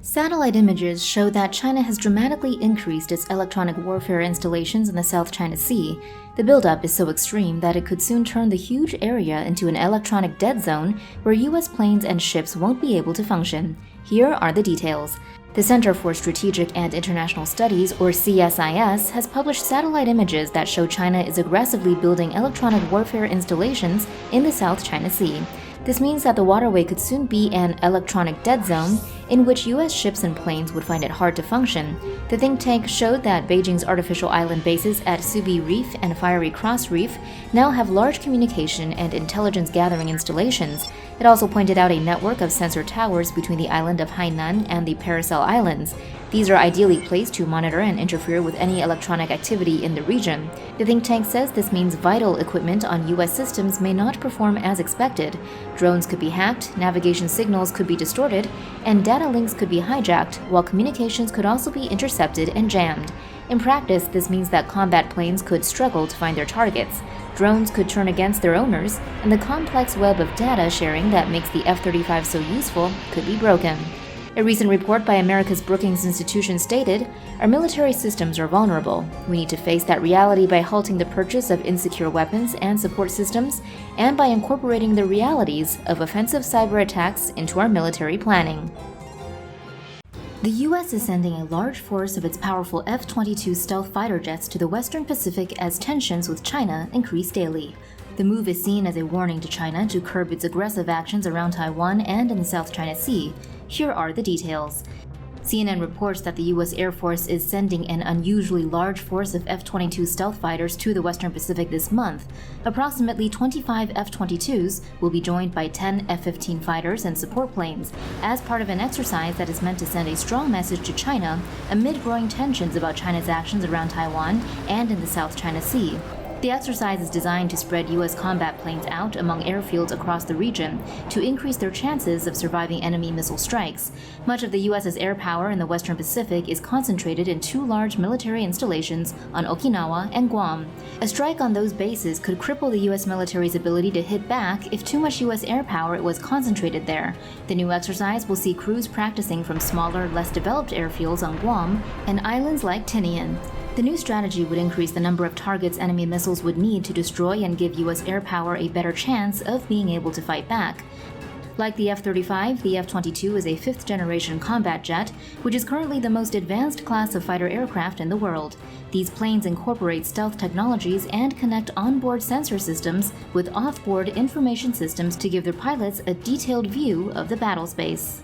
Satellite images show that China has dramatically increased its electronic warfare installations in the South China Sea. The buildup is so extreme that it could soon turn the huge area into an electronic dead zone where U.S. planes and ships won't be able to function. Here are the details. The Center for Strategic and International Studies, or CSIS, has published satellite images that show China is aggressively building electronic warfare installations in the South China Sea. This means that the waterway could soon be an electronic dead zone in which U.S. ships and planes would find it hard to function. The think tank showed that Beijing's artificial island bases at Subi Reef and Fiery Cross Reef now have large communication and intelligence gathering installations. It also pointed out a network of sensor towers between the island of Hainan and the Paracel Islands. These are ideally placed to monitor and interfere with any electronic activity in the region. The think tank says this means vital equipment on U.S. systems may not perform as expected. Drones could be hacked, navigation signals could be distorted, and data links could be hijacked, while communications could also be intercepted and jammed. In practice, this means that combat planes could struggle to find their targets. Drones could turn against their owners, and the complex web of data sharing that makes the F-35 so useful could be broken. A recent report by America's Brookings Institution stated, "Our military systems are vulnerable. We need to face that reality by halting the purchase of insecure weapons and support systems, and by incorporating the realities of offensive cyber attacks into our military planning." The U.S. is sending a large force of its powerful F-22 stealth fighter jets to the Western Pacific as tensions with China increase daily. The move is seen as a warning to China to curb its aggressive actions around Taiwan and in the South China Sea. Here are the details. CNN reports that the U.S. Air Force is sending an unusually large force of F-22 stealth fighters to the Western Pacific this month. Approximately 25 F-22s will be joined by 10 F-15 fighters and support planes, as part of an exercise that is meant to send a strong message to China amid growing tensions about China's actions around Taiwan and in the South China Sea. The exercise is designed to spread U.S. combat planes out among airfields across the region to increase their chances of surviving enemy missile strikes. Much of the U.S.'s air power in the Western Pacific is concentrated in two large military installations on Okinawa and Guam. A strike on those bases could cripple the U.S. military's ability to hit back if too much U.S. air power was concentrated there. The new exercise will see crews practicing from smaller, less developed airfields on Guam and islands like Tinian. The new strategy would increase the number of targets enemy missiles would need to destroy and give U.S. air power a better chance of being able to fight back. Like the F-35, the F-22 is a fifth-generation combat jet, which is currently the most advanced class of fighter aircraft in the world. These planes incorporate stealth technologies and connect onboard sensor systems with off-board information systems to give their pilots a detailed view of the battle space.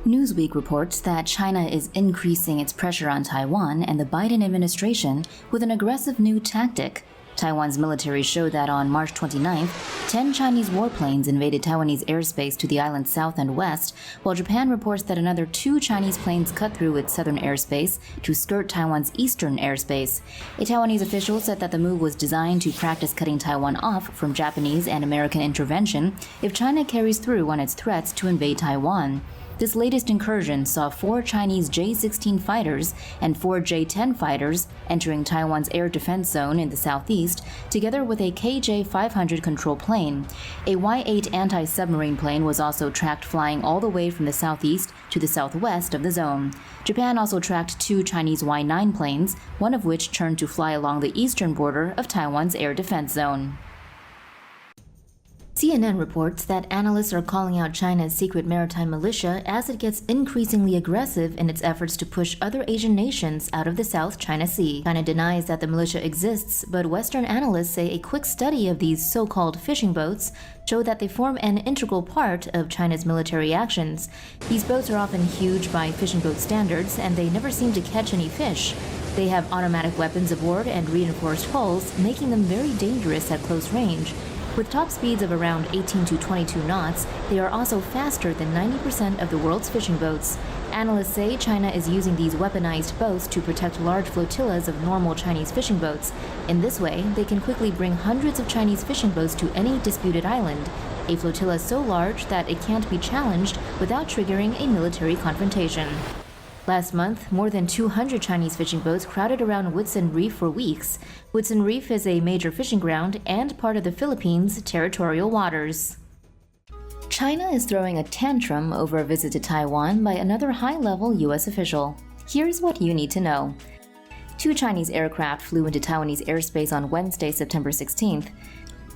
Newsweek reports that China is increasing its pressure on Taiwan and the Biden administration with an aggressive new tactic. Taiwan's military showed that on March 29th, 10 Chinese warplanes invaded Taiwanese airspace to the island's south and west, while Japan reports that another 2 Chinese planes cut through its southern airspace to skirt Taiwan's eastern airspace. A Taiwanese official said that the move was designed to practice cutting Taiwan off from Japanese and American intervention if China carries through on its threats to invade Taiwan. This latest incursion saw 4 Chinese J-16 fighters and 4 J-10 fighters entering Taiwan's air defense zone in the southeast, together with a KJ-500 control plane. A Y-8 anti-submarine plane was also tracked flying all the way from the southeast to the southwest of the zone. Japan also tracked 2 Chinese Y-9 planes, one of which turned to fly along the eastern border of Taiwan's air defense zone. CNN reports that analysts are calling out China's secret maritime militia as it gets increasingly aggressive in its efforts to push other Asian nations out of the South China Sea. China denies that the militia exists, but Western analysts say a quick study of these so-called fishing boats show that they form an integral part of China's military actions. These boats are often huge by fishing boat standards, and they never seem to catch any fish. They have automatic weapons aboard and reinforced hulls, making them very dangerous at close range. With top speeds of around 18 to 22 knots, they are also faster than 90% of the world's fishing boats. Analysts say China is using these weaponized boats to protect large flotillas of normal Chinese fishing boats. In this way, they can quickly bring hundreds of Chinese fishing boats to any disputed island, a flotilla so large that it can't be challenged without triggering a military confrontation. Last month, more than 200 Chinese fishing boats crowded around Whitsun Reef for weeks. Whitsun Reef is a major fishing ground and part of the Philippines' territorial waters. China is throwing a tantrum over a visit to Taiwan by another high-level U.S. official. Here's what you need to know. 2 Chinese aircraft flew into Taiwanese airspace on Wednesday, September 16th.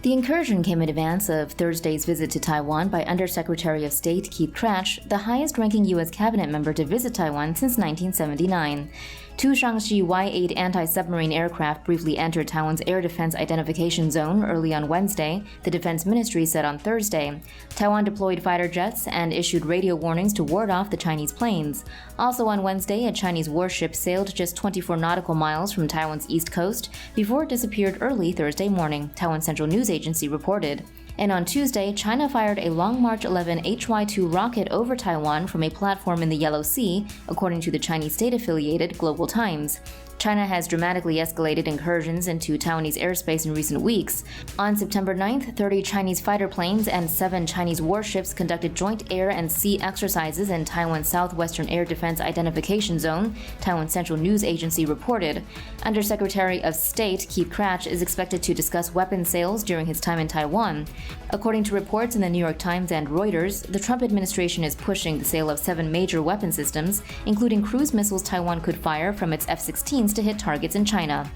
The incursion came in advance of Thursday's visit to Taiwan by Undersecretary of State Keith Krach, the highest-ranking U.S. cabinet member to visit Taiwan since 1979. 2 Shaanxi Y-8 anti-submarine aircraft briefly entered Taiwan's air defense identification zone early on Wednesday, the Defense Ministry said on Thursday. Taiwan deployed fighter jets and issued radio warnings to ward off the Chinese planes. Also on Wednesday, a Chinese warship sailed just 24 nautical miles from Taiwan's east coast before it disappeared early Thursday morning, Taiwan Central News Agency reported. And on Tuesday, China fired a Long March 11 HY-2 rocket over Taiwan from a platform in the Yellow Sea, according to the Chinese state-affiliated Global Times. China has dramatically escalated incursions into Taiwanese airspace in recent weeks. On September 9th, 30 Chinese fighter planes and 7 Chinese warships conducted joint air and sea exercises in Taiwan's southwestern air defense identification zone, Taiwan Central News Agency reported. Undersecretary of State Keith Krach is expected to discuss weapons sales during his time in Taiwan. According to reports in the New York Times and Reuters, the Trump administration is pushing the sale of 7 major weapon systems, including cruise missiles Taiwan could fire from its F-16s to hit targets in China.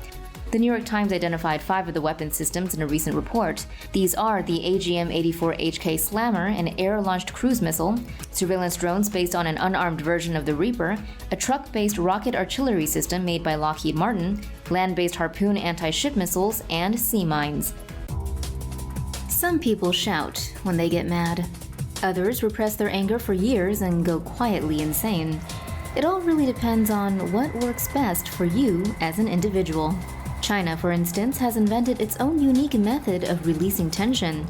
The New York Times identified 5 of the weapon systems in a recent report. These are the AGM-84HK Slammer, an air-launched cruise missile, surveillance drones based on an unarmed version of the Reaper, a truck-based rocket artillery system made by Lockheed Martin, land-based Harpoon anti-ship missiles, and sea mines. Some people shout when they get mad. Others repress their anger for years and go quietly insane. It all really depends on what works best for you as an individual. China, for instance, has invented its own unique method of releasing tension.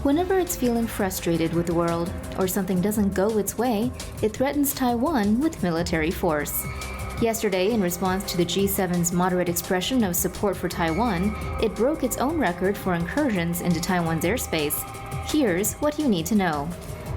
Whenever it's feeling frustrated with the world, or something doesn't go its way, it threatens Taiwan with military force. Yesterday, in response to the G7's moderate expression of support for Taiwan, it broke its own record for incursions into Taiwan's airspace. Here's what you need to know.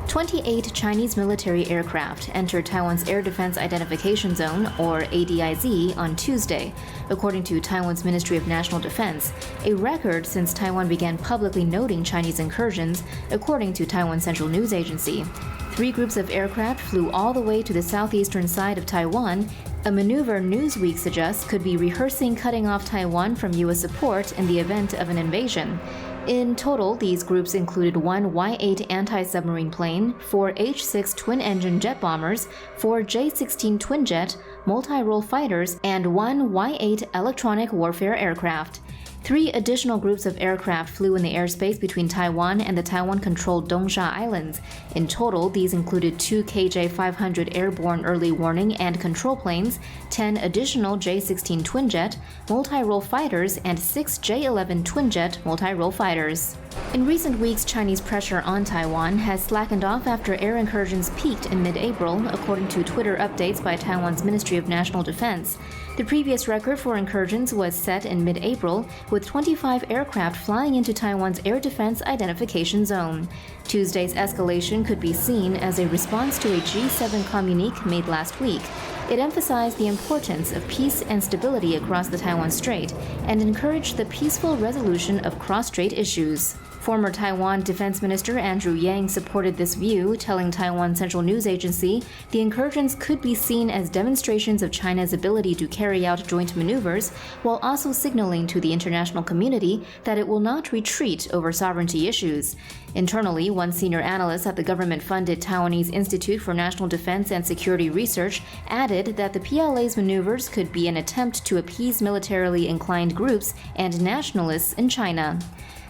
28 Chinese military aircraft entered Taiwan's Air Defense Identification Zone, or ADIZ, on Tuesday, according to Taiwan's Ministry of National Defense, a record since Taiwan began publicly noting Chinese incursions, according to Taiwan Central News Agency. 3 groups of aircraft flew all the way to the southeastern side of Taiwan, a maneuver Newsweek suggests could be rehearsing cutting off Taiwan from U.S. support in the event of an invasion. In total, these groups included 1 Y-8 anti-submarine plane, 4 H-6 twin-engine jet bombers, 4 J-16 twin-jet, multi-role fighters, and 1 Y-8 electronic warfare aircraft. 3 additional groups of aircraft flew in the airspace between Taiwan and the Taiwan-controlled Paracel Islands. In total, these included 2 KJ-500 airborne early warning and control planes, 10 additional J-16 twin-jet, multi-role fighters, and 6 J-11 twin-jet multi-role fighters. In recent weeks, Chinese pressure on Taiwan has slackened off after air incursions peaked in mid-April, according to Twitter updates by Taiwan's Ministry of National Defense. The previous record for incursions was set in mid-April, with 25 aircraft flying into Taiwan's air defense identification zone. Tuesday's escalation could be seen as a response to a G7 communique made last week. It emphasized the importance of peace and stability across the Taiwan Strait and encouraged the peaceful resolution of cross-strait issues. Former Taiwan Defense Minister Andrew Yang supported this view, telling Taiwan Central News Agency the incursions could be seen as demonstrations of China's ability to carry out joint maneuvers, while also signaling to the international community that it will not retreat over sovereignty issues. Internally, one senior analyst at the government-funded Taiwanese Institute for National Defense and Security Research added that the PLA's maneuvers could be an attempt to appease militarily inclined groups and nationalists in China.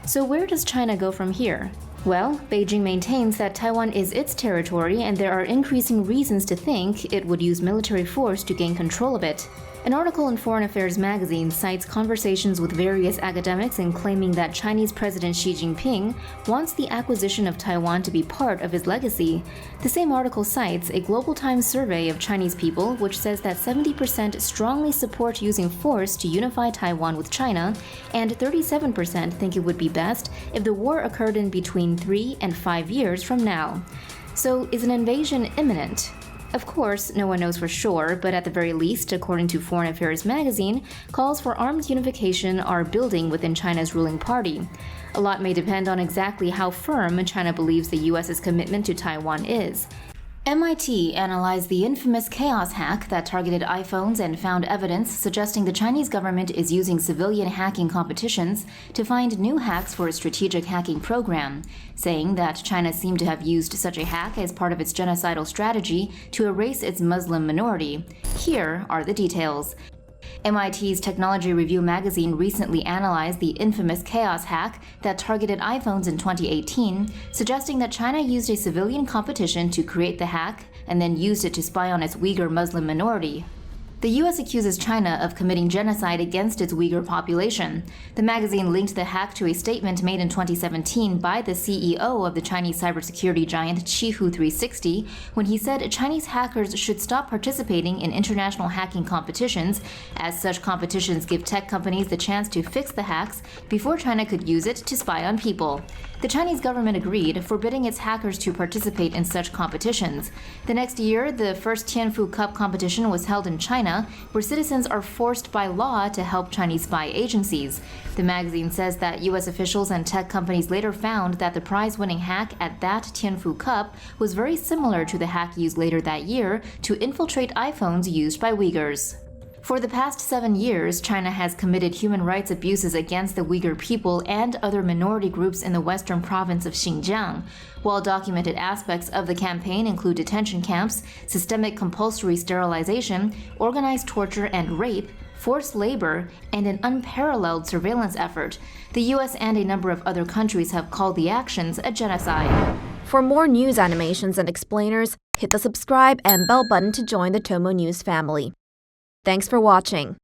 So where does China go from here? Well, Beijing maintains that Taiwan is its territory and there are increasing reasons to think it would use military force to gain control of it. An article in Foreign Affairs magazine cites conversations with various academics in claiming that Chinese President Xi Jinping wants the acquisition of Taiwan to be part of his legacy. The same article cites a Global Times survey of Chinese people which says that 70% strongly support using force to unify Taiwan with China, and 37% think it would be best if the war occurred in between 3 and 5 years from now. So is an invasion imminent? Of course, no one knows for sure, but at the very least, according to Foreign Affairs magazine, calls for armed unification are building within China's ruling party. A lot may depend on exactly how firm China believes the US's commitment to Taiwan is. MIT analyzed the infamous chaos hack that targeted iPhones and found evidence suggesting the Chinese government is using civilian hacking competitions to find new hacks for its strategic hacking program, saying that China seemed to have used such a hack as part of its genocidal strategy to erase its Muslim minority. Here are the details. MIT's Technology Review magazine recently analyzed the infamous chaos hack that targeted iPhones in 2018, suggesting that China used a civilian competition to create the hack and then used it to spy on its Uyghur Muslim minority. The U.S. accuses China of committing genocide against its Uyghur population. The magazine linked the hack to a statement made in 2017 by the CEO of the Chinese cybersecurity giant Qihoo 360 when he said Chinese hackers should stop participating in international hacking competitions, as such competitions give tech companies the chance to fix the hacks before China could use it to spy on people. The Chinese government agreed, forbidding its hackers to participate in such competitions. The next year, the first Tianfu Cup competition was held in China, where citizens are forced by law to help Chinese spy agencies. The magazine says that U.S. officials and tech companies later found that the prize-winning hack at that Tianfu Cup was very similar to the hack used later that year to infiltrate iPhones used by Uyghurs. For the past 7 years, China has committed human rights abuses against the Uyghur people and other minority groups in the western province of Xinjiang. Well-documented aspects of the campaign include detention camps, systemic compulsory sterilization, organized torture and rape, forced labor, and an unparalleled surveillance effort. The US and a number of other countries have called the actions a genocide. For more news animations and explainers, hit the subscribe and bell button to join the TomoNews family. Thanks for watching.